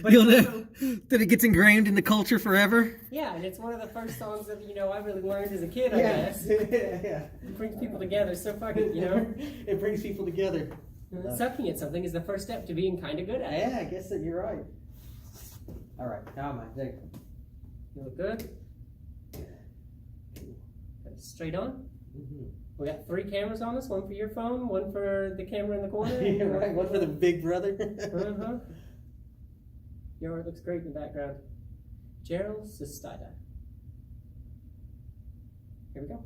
You'll know that it gets ingrained in the culture forever. Yeah, and it's one of the first songs that I really learned as a kid. I Yeah, guess yeah. it brings people together. So fucking It brings people together. Sucking at something is the first step to being kind of good at it. Yeah, I guess that you're right. All right, how am I? There. You look good. Straight on. Mm-hmm. We got 3 cameras on us. One for your phone, one for the camera in the corner. Yeah, right. One for the big brother. Uh-huh. Your art looks great in the background. Gerald Sistida. Here we go.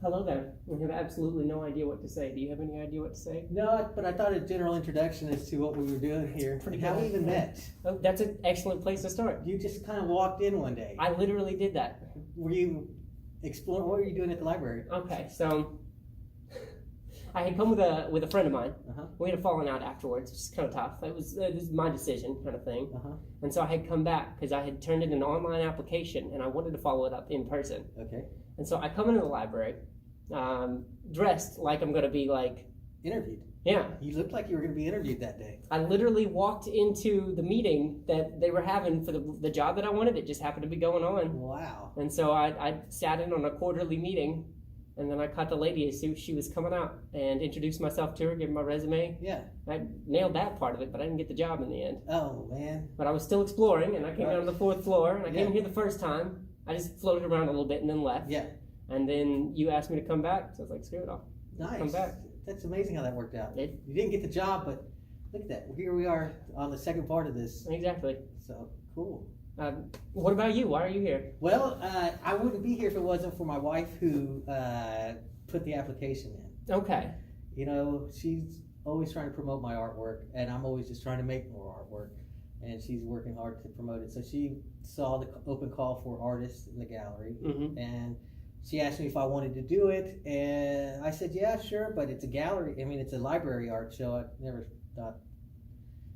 Hello there. We have absolutely no idea what to say. Do you have any idea what to say? No, but I thought a general introduction as to what we were doing here. Pretty How good. we even met. Oh, that's an excellent place to start. You just kind of walked in one day. I literally did that. Were you exploring? What were you doing at the library? Okay, so I had come with a friend of mine. Uh-huh. We had a falling out afterwards, which is kind of tough. It was my decision kind of thing. Uh-huh. And so I had come back because I had turned in an online application and I wanted to follow it up in person. Okay. And so I come into the library, dressed like I'm going to be Interviewed. yeah. You looked like you were going to be interviewed that day. I literally walked into the meeting that they were having for the job that I wanted. It just happened to be going on. Wow. And so I sat in on a quarterly meeting, and then I caught the lady as soon as she was coming out and introduced myself to her, gave her my resume. Yeah. I nailed that part of it, but I didn't get the job in the end. Oh, man. But I was still exploring, and I came down to the 4th floor, and I Yeah. came here the first time. I just floated around a little bit and then left. Yeah. And then you asked me to come back, so I was like, screw it all. Nice. Come back. That's amazing how that worked out. It- You didn't get the job, but look at that. Here we are on the second part of this. Exactly. So, cool. What about you? Why are you here? Well, I wouldn't be here if it wasn't for my wife who put the application in. Okay. You know, she's always trying to promote my artwork, and I'm always just trying to make more artwork, and she's working hard to promote it. So she saw the open call for artists in the gallery, Mm-hmm. and she asked me if I wanted to do it, and I said, yeah, sure, but it's a gallery. I mean, it's a library art show. I never thought,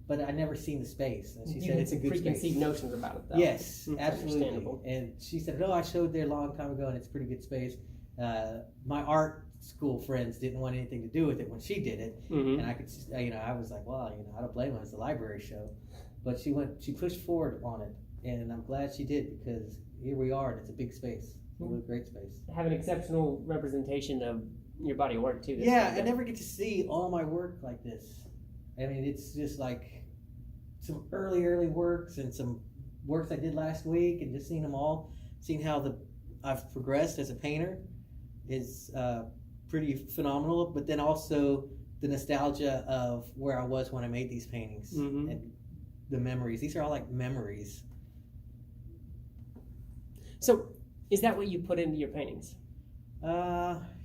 but I never seen the space. And she said it's a good preconceived space. notions about it, though. Yes, Mm, absolutely. understandable. And she said, "No, I showed there a long time ago, and it's a pretty good space." My art school friends didn't want anything to do with it when she did it, Mm-hmm. and I could, I was like, "Well, I don't blame her. It's a library show," but she pushed forward on it, and I'm glad she did because here we are, and it's a big space, a really great space. Have an exceptional representation of your body of work too. Yeah, I never get to see all my work like this. I mean, it's just like some early works and some works I did last week, and just seeing them all, seeing how I've progressed as a painter is pretty phenomenal. But then also the nostalgia of where I was when I made these paintings Mm-hmm. and the memories. These are all like memories. So, is that what you put into your paintings?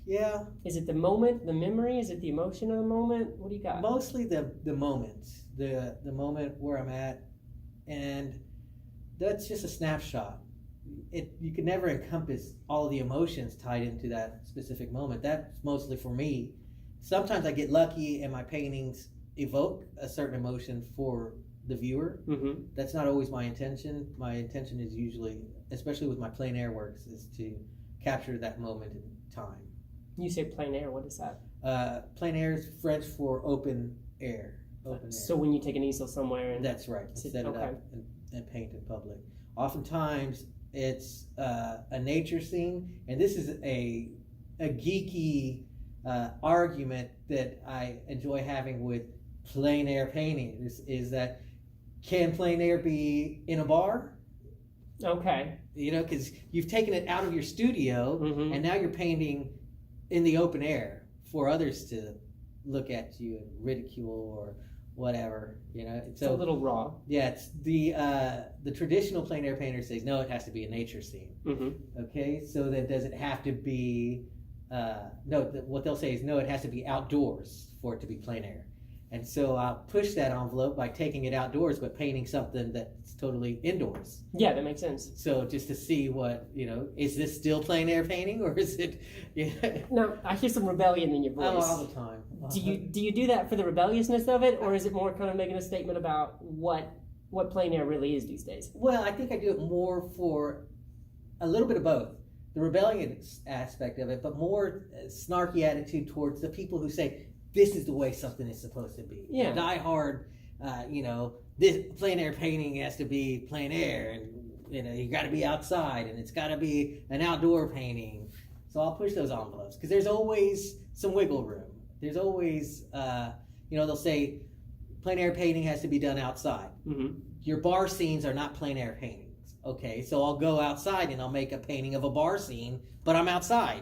Yeah, Is it the moment, the memory? Is it the emotion of the moment? What do you got? mostly the moments, the moment where I'm at, and that's just a snapshot. You can never encompass all the emotions tied into that specific moment. That's mostly for me. Sometimes I get lucky and my paintings evoke a certain emotion for the viewer. Mm-hmm. That's not always my intention. My intention is usually, especially with my plein air works, is to capture that moment in time. You say plein air. What is that? Plein air is French for open air. Open air. So when you take an easel somewhere and That's right. Sit- Set it okay. up and paint in public. Oftentimes, it's a nature scene, and this is a geeky argument that I enjoy having with plein air painting. Is that can plein air be in a bar? okay. You know, because you've taken it out of your studio, Mm-hmm. and now you're painting in the open air for others to look at you and ridicule or whatever. You know, It's a little raw. yeah, it's the traditional plein air painter says no, it has to be a nature scene. Mm-hmm. Okay, so then does it have to be? What they'll say is no, it has to be outdoors for it to be plein air. And so I'll push that envelope by taking it outdoors, but painting something that's totally indoors. Yeah, that makes sense. So just to see what, is this still plein air painting or is it? Yeah. Now I hear some rebellion in your voice. Oh, all the time. Do you do that for the rebelliousness of it, or is it more kind of making a statement about what plein air really is these days? Well, I think I do it more for a little bit of both. the rebellious aspect of it, but more snarky attitude towards the people who say this is the way something is supposed to be. Yeah. Die hard, this plein air painting has to be plein air, and you got to be outside, and it's got to be an outdoor painting. So I'll push those envelopes because there's always some wiggle room. There's always, they'll say plein air painting has to be done outside. Mm-hmm. Your bar scenes are not plein air paintings. Okay, so I'll go outside and I'll make a painting of a bar scene, but I'm outside.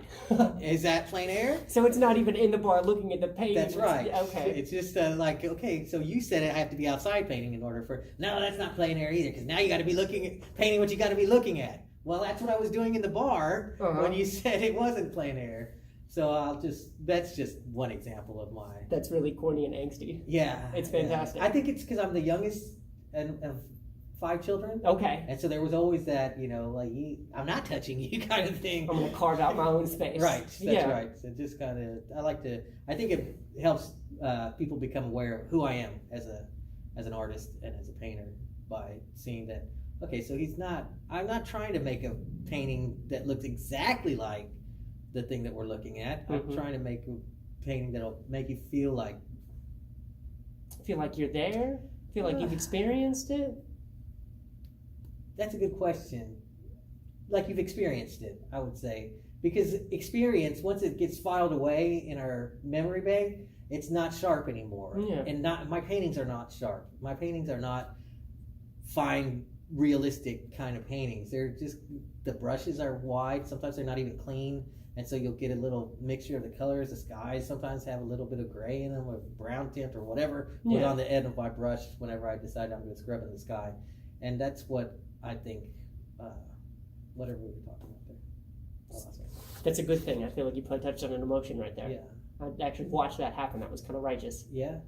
Is that plein air? So it's not even in the bar looking at the painting. That's right. Okay. It's just okay, so you said I have to be outside painting in order for... No, that's not plein air either, because now you got to be painting what you got to be looking at. Well, that's what I was doing in the bar when you said it wasn't plein air. So that's just one example of my... That's really corny and angsty. Yeah. It's fantastic. Yeah. I think it's because I'm the youngest of 5 children. Okay. And so there was always that, I'm not touching you kind of thing. I'm going to carve out my own space. Right. That's right. So just kind of, I think it helps people become aware of who I am as an artist and as a painter by seeing that, okay, so I'm not trying to make a painting that looks exactly like the thing that we're looking at. I'm trying to make a painting that'll make you feel like you're there? Feel like you've experienced it? That's a good question. Like you've experienced it, I would say. Because experience, once it gets filed away in our memory bank, it's not sharp anymore. Yeah. And my paintings are not sharp. My paintings are not fine, realistic kind of paintings. They're just, the brushes are wide. Sometimes they're not even clean. And so you'll get a little mixture of the colors. The skies sometimes have a little bit of gray in them or brown tint or whatever was on the end of my brush whenever I decide I'm going to scrub in the sky. And that's what I think, whatever we were talking about there. That's a good thing. I feel like you touched on an emotion right there. Yeah. I actually watched that happen. That was kind of righteous. Yeah.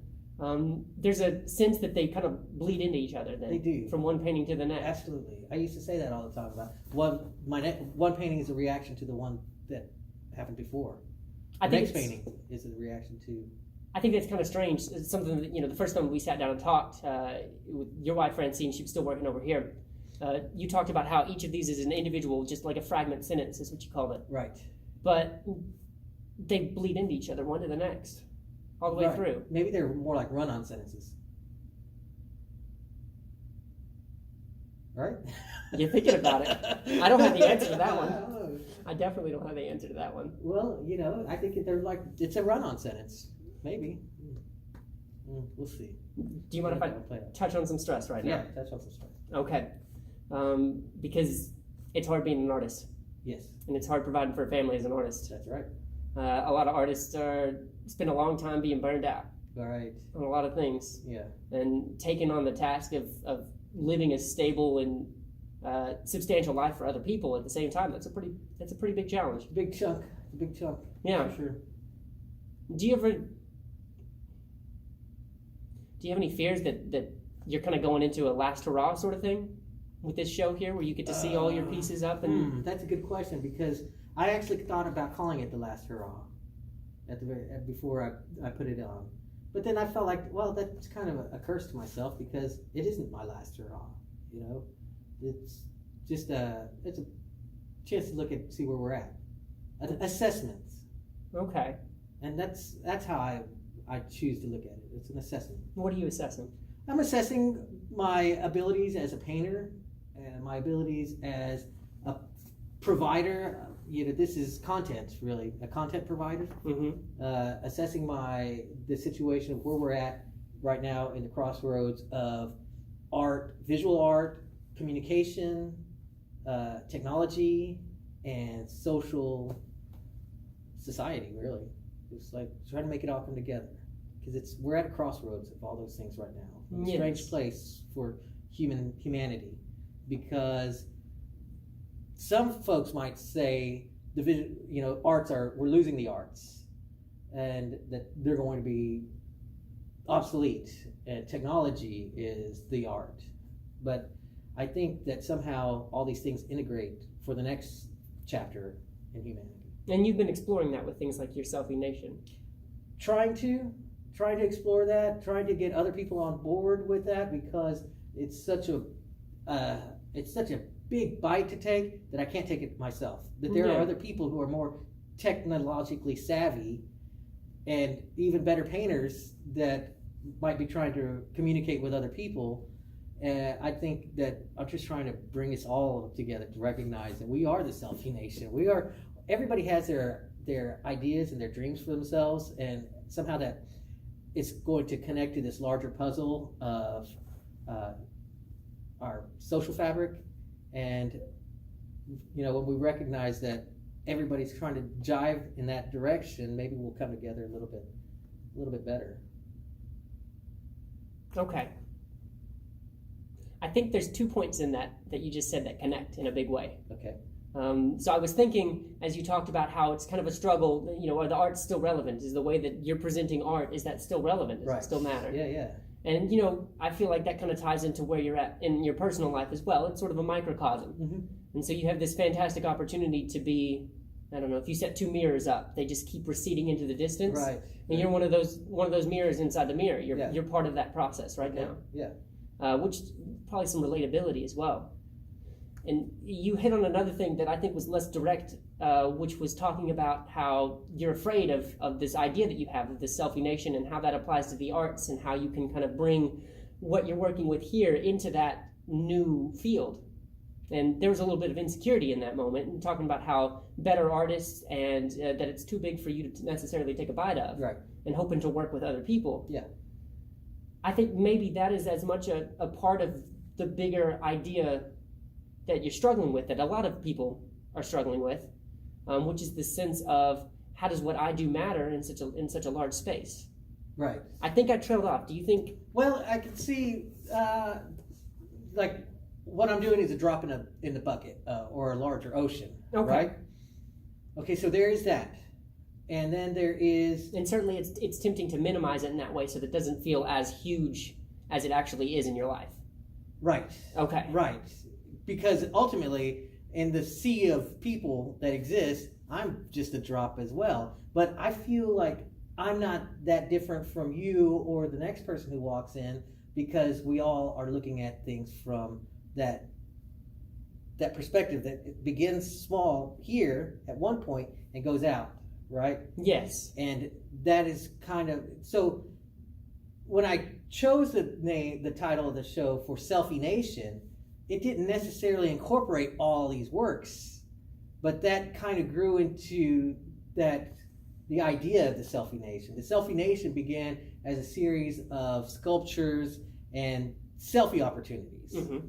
There's a sense that they kind of bleed into each other then. They do. From one painting to the next. Absolutely. I used to say that all the time about one painting is a reaction to the one that happened before. The next painting is a reaction to... I think that's kind of strange. It's something that, the first time we sat down and talked, with your wife Francine, she was still working over here. You talked about how each of these is an individual, just like a fragment sentence is what you called it. Right. But they bleed into each other, one to the next, all the way through. Maybe they're more like run-on sentences. Right? You're thinking about it. I don't have the answer to that one. I definitely don't have the answer to that one. Well, I think it's a run-on sentence. Maybe. We'll see. Do you mind if I touch on some stress right now? Yeah, touch on some stress. Okay. Because it's hard being an artist. Yes. And it's hard providing for a family as an artist. That's right. A lot of artists spend a long time being burned out. Right. On a lot of things. Yeah. And taking on the task of living a stable and substantial life for other people at the same time. That's a pretty big challenge. Big chunk. Big chunk. Yeah. For sure. Do you have any fears that you're kind of going into a last hurrah sort of thing with this show here, where you get to see all your pieces up? And that's a good question, because I actually thought about calling it the last hurrah before I put it on, but then I felt like, well, that's kind of a curse to myself, because it isn't my last hurrah. It's just it's a chance to look at, see where we're at, assessments. Okay. And that's how I choose to look at it. It's an assessment. What are you assessing? I'm assessing my abilities as a painter and my abilities as a provider. This is content, really, a content provider. Mm-hmm. Assessing the situation of where we're at right now in the crossroads of art, visual art, communication, technology, and social society, really. It's like trying to make it all come together, because we're at a crossroads of all those things right now. It's a strange place for humanity, because some folks might say we're losing the arts, and that they're going to be obsolete, and technology is the art. But I think that somehow all these things integrate for the next chapter in humanity. And you've been exploring that with things like your Selfie Nation. Trying to explore that, trying to get other people on board with that, because it's such a big bite to take that I can't take it myself. That there are other people who are more technologically savvy and even better painters that might be trying to communicate with other people. And I think that I'm just trying to bring us all together to recognize that we are the Selfie Nation. Everybody has their ideas and their dreams for themselves, and somehow that it's going to connect to this larger puzzle of our social fabric. And when we recognize that everybody's trying to jive in that direction, maybe we'll come together a little bit better. Okay. I think there's 2 points in that you just said that connect in a big way. Okay. So I was thinking, as you talked about how it's kind of a struggle, are the art's still relevant? Is the way that you're presenting art, is that still relevant? Does it still matter? Yeah. And, I feel like that kind of ties into where you're at in your personal life as well. It's sort of a microcosm. Mm-hmm. And so you have this fantastic opportunity to be, I don't know, if you set 2 mirrors up, they just keep receding into the distance. Right. And you're one of those mirrors inside the mirror. You're part of that process right now. Yeah. Which probably some relatability as well. And you hit on another thing that I think was less direct, which was talking about how you're afraid of this idea that you have of the Selfie Nation and how that applies to the arts and how you can kind of bring what you're working with here into that new field. And there was a little bit of insecurity in that moment, and talking about how better artists and that it's too big for you to necessarily take a bite of, Right. and hoping to work with other people. Yeah. I think maybe that is as much a part of the bigger idea that you're struggling with, that a lot of people are struggling with, which is the sense of how does what I do matter in such a large space. Right. I think I trailed off. Do you think? Well, I can see like what I'm doing is a drop in the bucket or a larger ocean. Okay. Right. Okay, so there is that, and then there is, And certainly it's tempting to minimize it in that way so that it doesn't feel as huge as it actually is in your life. right. Okay. Right. Because ultimately, in the sea of people that exist, I'm just a drop as well. But I feel like I'm not that different from you or the next person who walks in, because we all are looking at things from that perspective that it begins small here at one point and goes out, right? Yes. And that is kind of, so when I chose the title of the show for Selfie Nation, it didn't necessarily incorporate all these works, but that kind of grew into the idea of the Selfie Nation. The Selfie Nation began as a series of sculptures and selfie opportunities. Mm-hmm.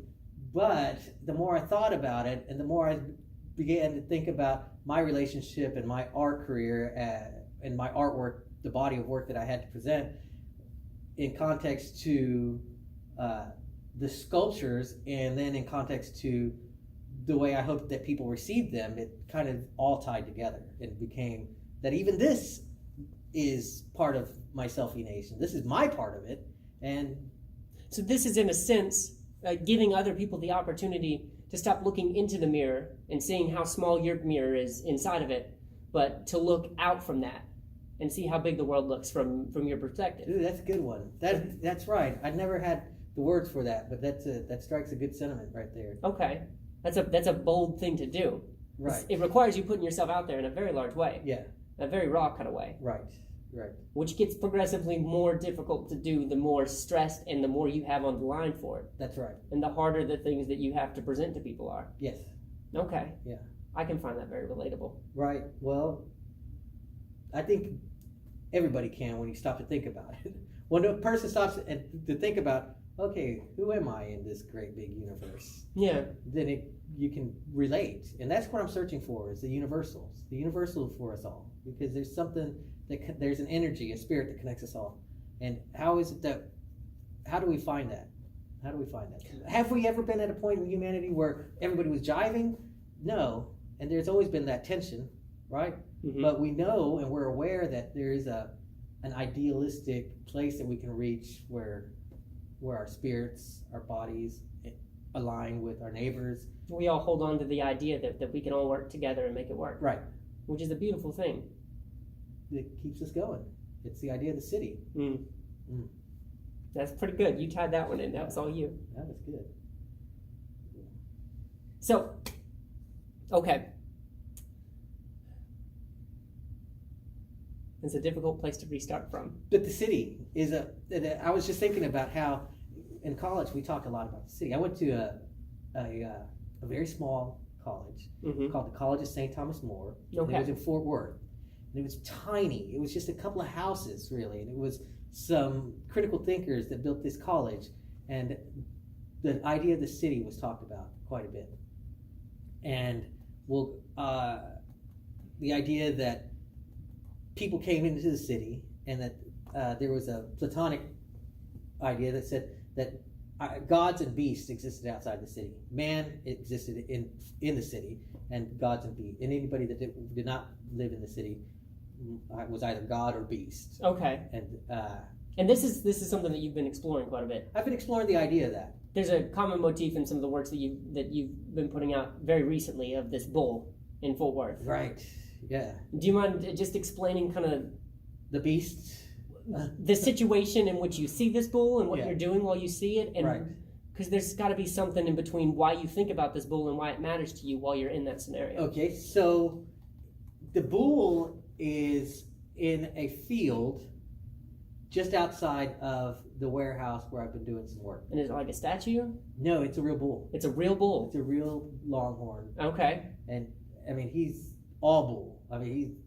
But the more I thought about it, and the more I began to think about my relationship and my art career and my artwork, the body of work that I had to present in context to the sculptures, and then in context to the way I hoped that people received them, it kind of all tied together. It became that even this is part of my Selfie Nation. This is my part of it. And so this is, in a sense, giving other people the opportunity to stop looking into the mirror and seeing how small your mirror is inside of it, but to look out from that and see how big the world looks from your perspective. Ooh, that's a good one. That's right. I never had the words for that, but that strikes a good sentiment right there. Okay. That's a bold thing to do. Right. It requires you putting yourself out there in a very large way. Yeah. A very raw kind of way. Right. Which gets progressively more difficult to do the more stressed and the more you have on the line for it. That's right. And the harder the things that you have to present to people are. Yes. Okay. Yeah. I can find that very relatable. Right. Well, I think everybody can when you stop to think about it. When a person stops to think about, okay, who am I in this great big universe? Yeah. Then you can relate. And that's what I'm searching for, is the universal for us all. Because there's something there's an energy, a spirit that connects us all. And how do we find that? Have we ever been at a point in humanity where everybody was jiving? No. And there's always been that tension, right? Mm-hmm. But we know and we're aware that there is an idealistic place that we can reach where our spirits, our bodies align with our neighbors. We all hold on to the idea that we can all work together and make it work. Right. Which is a beautiful thing. It keeps us going. It's the idea of the city. Mm. Mm. That's pretty good. You tied that one in. That was all you. That was good. So, okay. It's a difficult place to restart from. But the city is I was just thinking about how in college we talk a lot about the city. I went to a very small college called the College of St. Thomas More. Okay. It was in Fort Worth. And it was tiny. It was just a couple of houses, really. And it was some critical thinkers that built this college. And the idea of the city was talked about quite a bit. And the idea that people came into the city and that there was a Platonic idea that said that gods and beasts existed outside the city. Man existed in the city, and gods and beasts. And anybody that did not live in the city was either god or beast. Okay. And this is something that you've been exploring quite a bit. I've been exploring the idea of that. There's a common motif in some of the works that you've been putting out very recently of this bull in Fort Worth. Right. Yeah. Do you mind just explaining kind of the beast? The situation in which you see this bull and what Yeah. you're doing while you see it? And Right. because there's got to be something in between why you think about this bull and why it matters to you while you're in that scenario. Okay, so the bull is in a field just outside of the warehouse where I've been doing some work. And is it like a statue? No, it's a real bull. It's a real bull. It's a real longhorn. Okay. And I mean, he's all bull. I mean,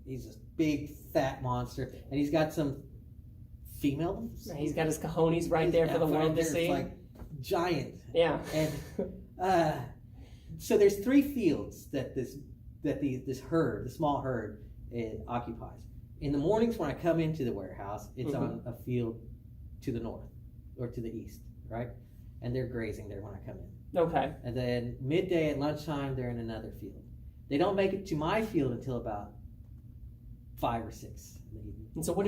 he's a big fat monster, and he's got some females. He's got his cojones right there for the world to It's see. like giant. Yeah. And so there's 3 fields that this herd, the small herd, occupies. In the mornings when I come into the warehouse, it's on a field to the north or to the east, right? And they're grazing there when I come in. Okay. And then midday at lunchtime, they're in another field. They don't make it to my field until about 5 or 6 in the evening. And so what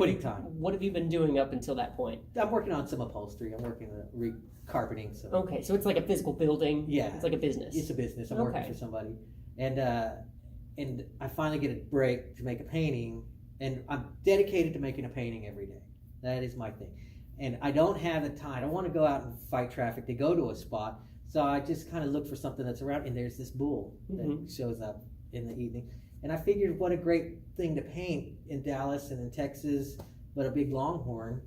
have you been doing up until that point? I'm working on some upholstery. I'm working on recarpeting. So Okay, so it's like a physical building. Yeah. It's like a business. it's a business. I'm Okay. working for somebody, and I finally get a break to make a painting, and I'm dedicated to making a painting every day. That is my thing, and I don't have the time. I don't want to go out and fight traffic to go to a spot, so I just kind of look for something that's around. And there's this bull that shows up in the evening, and I figured what a great thing to paint in Dallas and in Texas, but a big longhorn.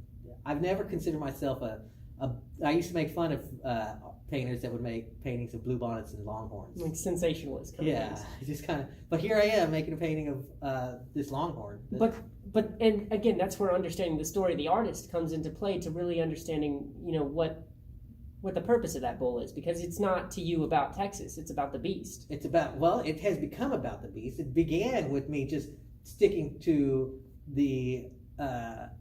I've never considered myself I used to make fun of painters that would make paintings of bluebonnets and longhorns. Like sensationalist kind of Yeah, things. just kind of. But here I am making a painting of this longhorn. But and again, that's where understanding the story of the artist comes into play, to really understanding, what the purpose of that bull is, because it's not to you about Texas, it's about the beast. It's about, it has become about the beast. It began with me just sticking to the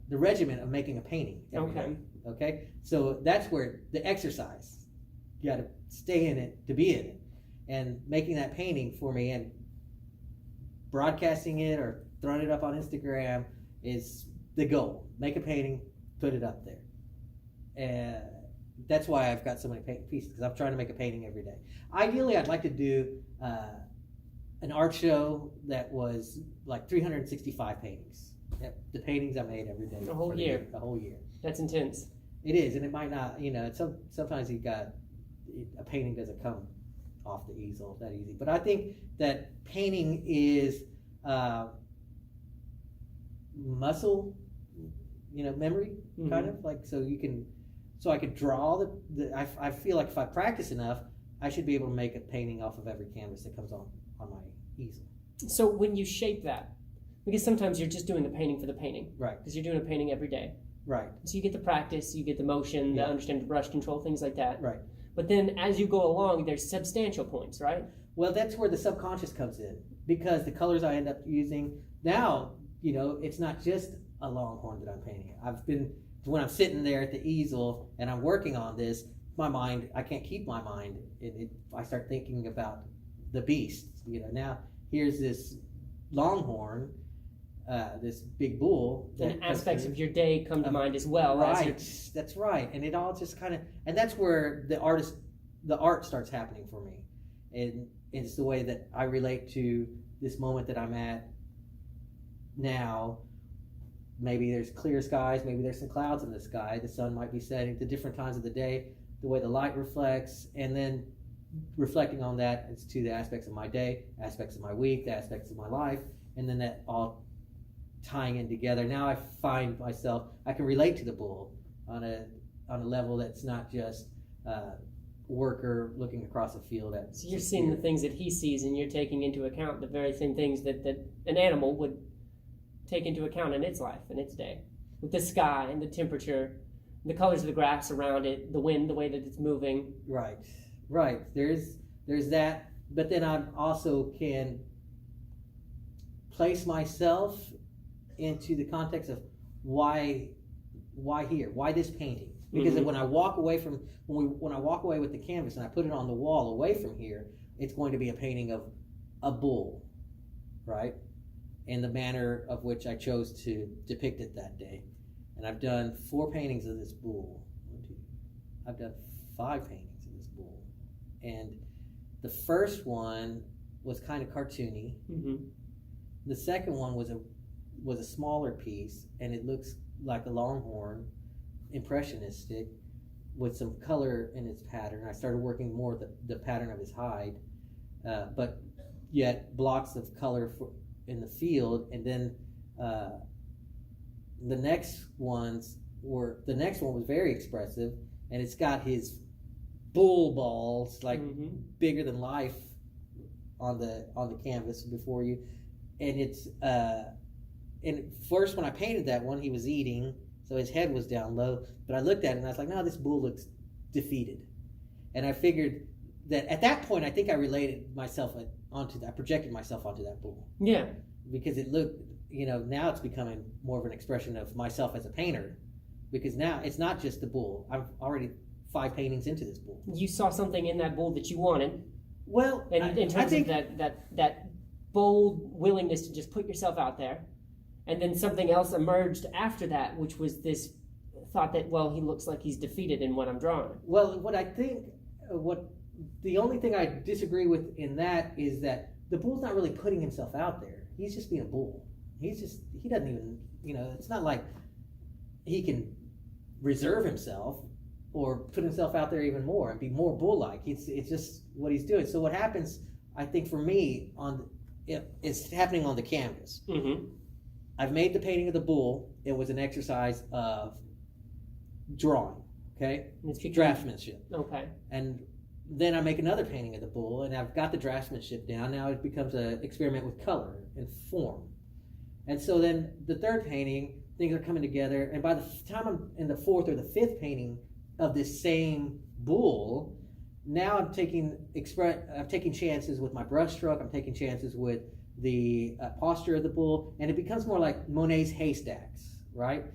regimen of making a painting every day. Okay, so that's where the exercise. You got to stay in it to be in it, and making that painting for me and broadcasting it or throwing it up on Instagram is the goal. Make a painting, put it up there, and that's why I've got so many pieces, because I'm trying to make a painting every day. Ideally, I'd like to do an art show that was like 365 paintings. The paintings I made every day. A whole year. A whole year. That's intense. It is, and it might not. Sometimes a painting doesn't come off the easel that easy. But I think that painting is muscle, memory, kind of like, so I could draw I feel like if I practice enough, I should be able to make a painting off of every canvas that comes on my easel. So when you shape that, because sometimes you're just doing a painting for the painting, Right. because you're doing a painting every day. Right. So you get the practice, you get the motion, the understanding the brush control, things like that. Right. But then as you go along, there's substantial points, right? Well, that's where the subconscious comes in, because the colors I end up using now, it's not just a longhorn that I'm painting. When I'm sitting there at the easel and I'm working on this, my mind, I can't keep my mind. I start thinking about the beast. Now here's this longhorn, this big bull. And aspects of your day come to mind as well. Right, that's right. And it all just kind of, and that's where the art starts happening for me. And it's the way that I relate to this moment that I'm at now. Maybe there's clear skies, maybe there's some clouds in the sky, the sun might be setting, the different times of the day, the way the light reflects, and then reflecting on that, it's to the aspects of my day, aspects of my week, the aspects of my life, and then that all tying in together. Now I find myself, I can relate to the bull on a level that's not just worker looking across a field at. So you're seeing the things that he sees, and you're taking into account the very same things that an animal would take into account in its life, in its day, with the sky and the temperature, the colors of the grass around it, the wind, the way that it's moving. Right. There's that, but then I also can place myself into the context of why here, why this painting? Because when I walk away from when I walk away with the canvas and I put it on the wall away from here, it's going to be a painting of a bull, right? In the manner of which I chose to depict it that day. And I've done 4 paintings of this bull. I've done 5 paintings of this bull. And the first one was kind of cartoony. The second one was a smaller piece, and it looks like a longhorn, impressionistic, with some color in its pattern. I started working more the pattern of his hide, but yet blocks of color in the field. And then the next one was very expressive, and it's got his bull balls like bigger than life on the canvas before you. And it's and first when I painted that one, he was eating, so his head was down low, but I looked at it and I was like, no, this bull looks defeated. And I figured that at that point, I think I related myself I projected myself onto that bull. Yeah. Because it looked, now it's becoming more of an expression of myself as a painter, because now it's not just the bull. I'm already 5 paintings into this bull. You saw something in that bull that you wanted. Well, and in terms of that bold willingness to just put yourself out there, and then something else emerged after that, which was this thought that, well, he looks like he's defeated in what I'm drawing. Well, the only thing I disagree with in that is that the bull's not really putting himself out there. He's just being a bull. He doesn't even, it's not like he can reserve himself or put himself out there even more and be more bull-like. It's just what he's doing. So what happens, I think, for me, it's happening on the canvas. I've made the painting of the bull. It was an exercise of drawing, okay? Draftsmanship. Okay. And then I make another painting of the bull, and I've got the draftsmanship down. Now it becomes an experiment with color and form. And so then the third painting, things are coming together, and by the time I'm in the 4th or the 5th painting of this same bull, now I'm taking chances with my brush stroke. I'm taking chances with the posture of the bull, and it becomes more like Monet's haystacks, right?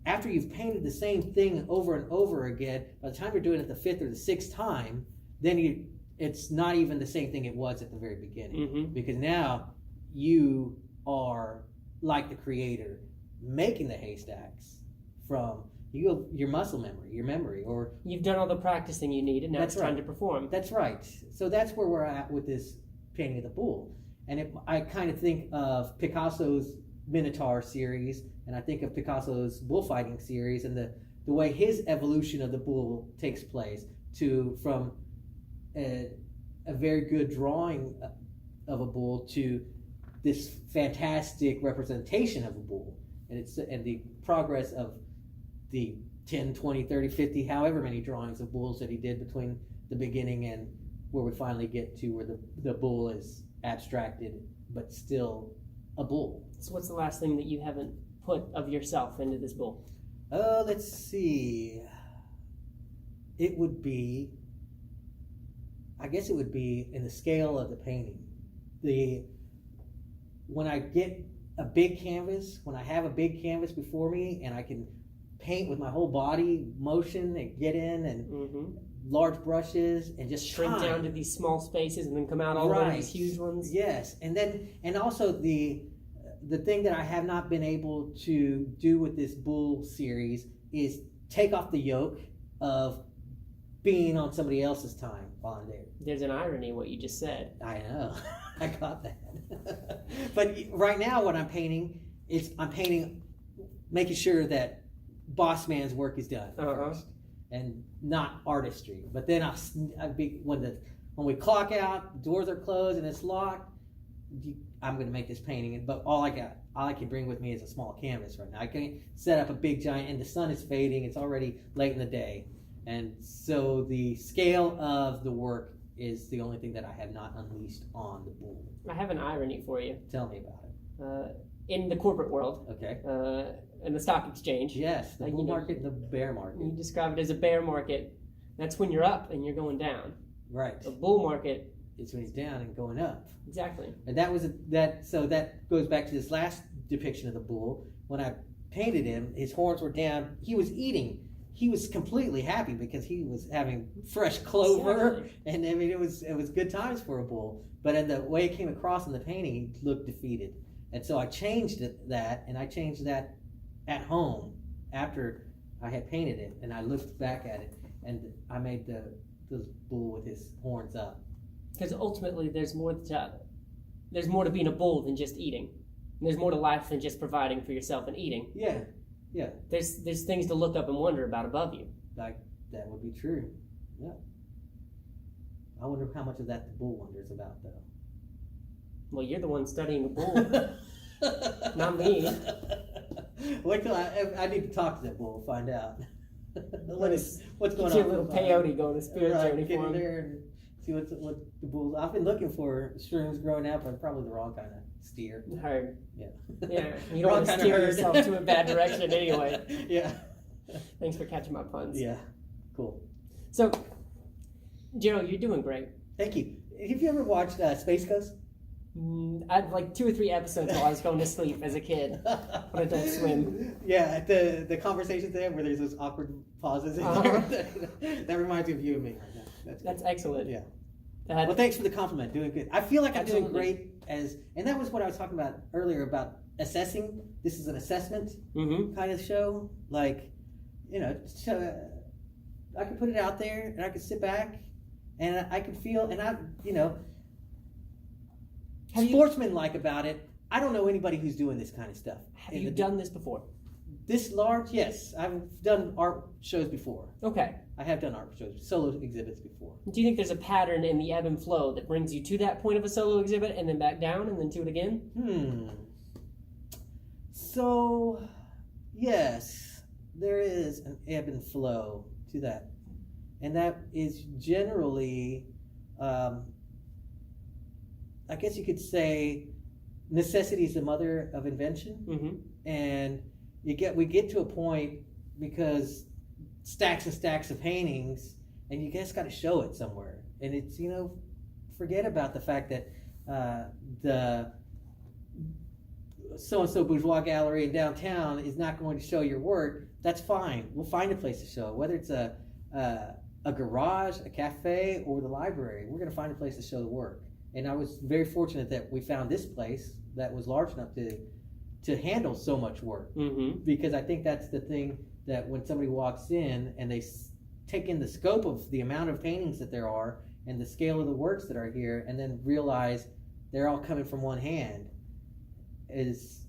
After you've painted the same thing over and over again, by the time you're doing it the 5th or the 6th time, then it's not even the same thing it was at the very beginning, because now you are like the creator, making the haystacks from your muscle memory, your memory, or you've done all the practicing you need, and now it's time to perform. That's right. So that's where we're at with this painting of the bull. And I kind of think of Picasso's Minotaur series, and I think of Picasso's bullfighting series, and the way his evolution of the bull takes place from a very good drawing of a bull to this fantastic representation of a bull. And the progress of the 10, 20, 30, 50, however many drawings of bulls that he did between the beginning and where we finally get to where the bull is abstracted but still a bull. So what's the last thing that you haven't put of yourself into this bull? Let's see. I guess it would be in the scale of the painting. When I get a big canvas, when I have a big canvas before me and I can paint with my whole body motion and get in and large brushes and just shrink down to these small spaces and then come out all the way to these huge ones. Yes, and also the thing that I have not been able to do with this bull series is take off the yoke of being on somebody else's time while I'm there. There's an irony in what you just said. I know. I got that. But right now what I'm painting is making sure that boss man's work is done first, and not artistry. But then when when we clock out, doors are closed and it's locked. I'm going to make this painting, but all I can bring with me is a small canvas right now. I can't set up a big giant, and the sun is fading. It's already late in the day, and so the scale of the work is the only thing that I have not unleashed on the bull. I have an irony for you. Tell me about it. In the corporate world, Okay. in the stock exchange. Yes, the bull market and the bear market. You describe it as a bear market. That's when you're up and you're going down. Right. A bull market. It's when he's down and going up. Exactly. And so that goes back to this last depiction of the bull. When I painted him, his horns were down. He was eating. He was completely happy because he was having fresh clover, and I mean it was good times for a bull. But in the way it came across in the painting, he looked defeated. And so I changed that at home after I had painted it, and I looked back at it, and I made the bull with his horns up. Because ultimately, there's more to being a bull than just eating. And there's more to life than just providing for yourself and eating. Yeah, yeah. There's things to look up and wonder about above you. Like that would be true. Yeah. I wonder how much of that the bull wonders about, though. Well, you're the one studying the bull, not me. Wait till I need to talk to that bull, find out. What's going Get on? your little peyote going, a spirit journey get for in him. there and see what the bull. I've been looking for shrooms growing up, but probably the wrong kind of steer. Herd. Yeah. Yeah. You don't want to steer yourself to a bad direction anyway. Yeah. Thanks for catching my puns. Yeah. Cool. So, Gerald, you're doing great. Thank you. Have you ever watched Space Ghost? I'd like 2 or 3 episodes while I was going to sleep as a kid, but I don't swim. Yeah, the conversations there where there's those awkward pauses. Uh-huh. That reminds me of you and me right now. That's excellent. Yeah. That, Well, thanks for the compliment. Doing good. I feel like I'm doing Absolutely. great and that was what I was talking about earlier about assessing. This is an assessment mm-hmm. kind of show. Like, I could put it out there and I could sit back and I could feel, and sportsman-like about it. I don't know anybody who's doing this kind of stuff. Have you done this before? This large? Yes. I've done art shows before. Okay. I have done art shows, solo exhibits before. Do you think there's a pattern in the ebb and flow that brings you to that point of a solo exhibit and then back down and then to it again? So, yes, there is an ebb and flow to that. And that is generally, I guess you could say, necessity is the mother of invention. Mm-hmm. And we get to a point because stacks and stacks of paintings, and you just got to show it somewhere. And it's, forget about the fact that the so-and-so bourgeois gallery in downtown is not going to show your work. That's fine. We'll find a place to show it. Whether it's a garage, a cafe, or the library, we're going to find a place to show the work. And I was very fortunate that we found this place that was large enough to handle so much work. Mm-hmm. Because I think that's the thing, that when somebody walks in and they take in the scope of the amount of paintings that there are and the scale of the works that are here, and then realize they're all coming from one hand, there's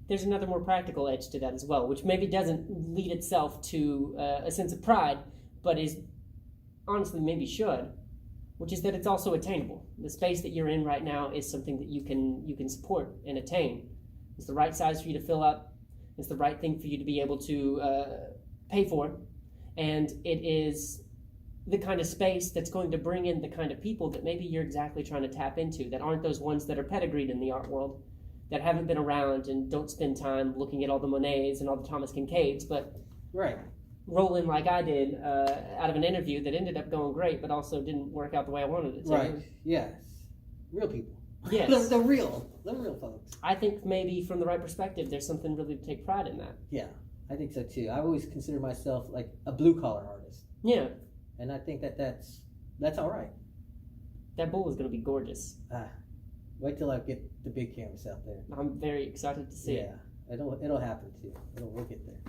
another more practical edge to that as well, which maybe doesn't lead itself to a sense of pride, but is honestly maybe should, which is that it's also attainable. The space that you're in right now is something that you can support and attain. It's the right size for you to fill up. It's the right thing for you to be able to pay for, and it is the kind of space that's going to bring in the kind of people that maybe you're exactly trying to tap into, that aren't those ones that are pedigreed in the art world, that haven't been around and don't spend time looking at all the Monets and all the Thomas Kincaids, but right. roll in like I did out of an interview that ended up going great, but also didn't work out the way I wanted it to. Right. Yes. Real people. Yes. the real folks. I think maybe from the right perspective, there's something really to take pride in that. Yeah, I think so too. I always consider myself like a blue collar artist. Yeah. And I think that's all right. That bull is going to be gorgeous. Wait till I get the big canvas out there. I'm very excited to see it. Yeah, it'll happen too. We'll get there.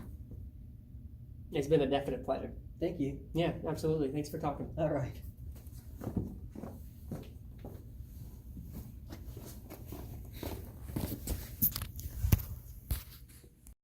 It's been a definite pleasure. Thank you. Yeah, absolutely. Thanks for talking. All right.